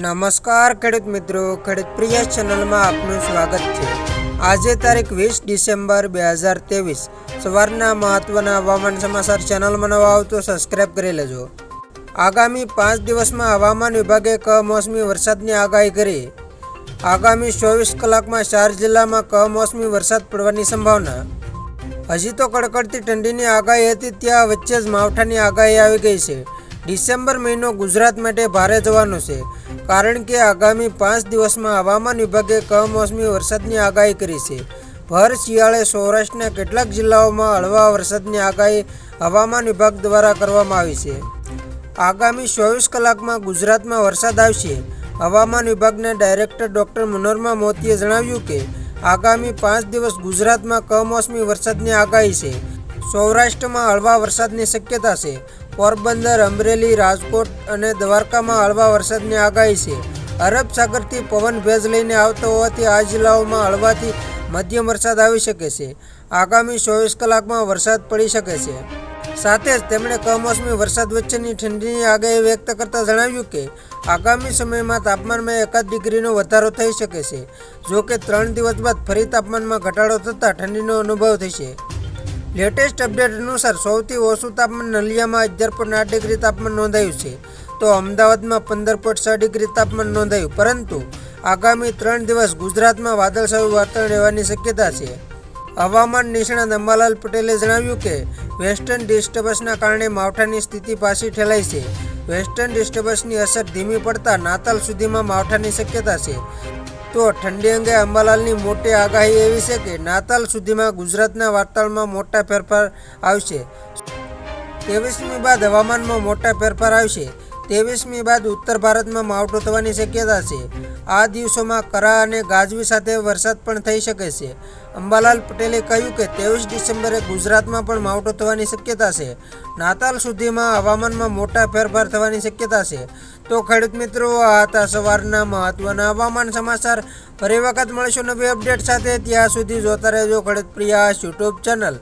નમસ્કાર ખેડૂત મિત્રો, ખેડૂત પ્રિય ચેનલમાં આપનું સ્વાગત છે। આજે તારીખ 20 ડિસેમ્બર 2023 સવારના મહત્વના હવામાન સમાચાર ચેનલમાં નવા આવો તો સબસ્ક્રાઇબ કરી લેજો। આગામી 5 દિવસમાં હવામાન વિભાગે કમોસમી વરસાદની આગાહી કરી। આગામી 24 કલાકમાં 4 જિલ્લામાં કમોસમી વરસાદ પડવાની સંભાવના। હજી તો કડકડતી ઠંડીની આગાહી હતી, ત્યાં વચ્ચે જ માવઠાની આગાહી આવી ગઈ છે। ડિસેમ્બર મહિનો ગુજરાત માટે ભારે જવાનો છે, કારણ કે આગામી 5 દિવસમાં હવામાન વિભાગે કમોસમી વરસાદની આગાહી કરી છે। ભર શિયાળે સૌરાષ્ટ્રના કેટલાક જિલ્લાઓમાં હળવા વરસાદની આગાહી હવામાન વિભાગ દ્વારા કરવામાં આવી છે। આગામી 24 કલાકમાં ગુજરાતમાં વરસાદ આવશે। હવામાન વિભાગના ડાયરેક્ટર ડૉક્ટર મનોરમા મોતીએ જણાવ્યું કે આગામી 5 દિવસ ગુજરાતમાં કમોસમી વરસાદની આગાહી છે। સૌરાષ્ટ્રમાં હળવા વરસાદની શક્યતા છે। પોરબંદર, અમરેલી, રાજકોટ અને દ્વારકામાં હળવા વરસાદની આગાહી છે। અરબ સાગરથી પવન ભેજ લઈને આવતો હોવાથી આ જિલ્લાઓમાં હળવાથી મધ્યમ વરસાદ આવી શકે છે। આગામી 24 કલાકમાં વરસાદ પડી શકે છે। સાથે જ તેમણે કમોસમી વરસાદ વચ્ચેની ઠંડીની આગાહી વ્યક્ત કરતા જણાવ્યું કે આગામી સમયમાં તાપમાનમાં 1 ડિગ્રીનો વધારો થઈ શકે છે। જો કે 3 દિવસ બાદ ફરી તાપમાનમાં ઘટાડો થતાં ઠંડીનો અનુભવ થશે। લેટેસ્ટ અપડેટ અનુસાર સૌથી ઓછું તાપમાન નલિયામાં 11.8 ડિગ્રી તાપમાન નોંધાયું છે, તો અમદાવાદમાં 15.6 ડિગ્રી તાપમાન નોંધાયું। પરંતુ આગામી 3 દિવસ ગુજરાતમાં વાદળછાયું વાતાવરણ રહેવાની શક્યતા છે। હવામાન નિષ્ણાત અંબાલાલ પટેલે જણાવ્યું કે વેસ્ટર્ન ડિસ્ટર્બન્સના કારણે માવઠાની સ્થિતિ પાછી ઠેલાઈ છે। વેસ્ટર્ન ડિસ્ટર્બન્સની અસર ધીમી પડતા નાતાલ સુધીમાં માવઠાની શક્યતા છે। તો ઠંડી અંગે અંબાલાલની મોટી આગાહી એવી છે કે નાતાલ સુધીમાં ગુજરાતના વાતાવરણમાં મોટા ફેરફાર આવશે। 23મી બાદ હવામાનમાં મોટા ફેરફાર આવશે। 23મી બાદ ઉત્તર ભારતમાં માવઠું થવાની શક્યતા છે। આ દિવસોમાં કરા અને ગાજવી સાથે વરસાદ પણ થઈ શકે છે। અંબાલાલ પટેલે કહ્યું કે 23 ડિસેમ્બરે ગુજરાતમાં પણ માવઠું થવાની શક્યતા છે। નાતાલ સુધીમાં હવામાનમાં મોટા ફેરફાર થવાની શક્યતા છે। તો ખેડૂત મિત્રો, આ હતા સવારના મહત્વના હવામાન સમાચાર। ફરી વખત મળીશું નવી અપડેટ સાથે। ત્યાં સુધી જોતા રહેજો ખેડૂત પ્રિય યુટ્યુબ ચેનલ।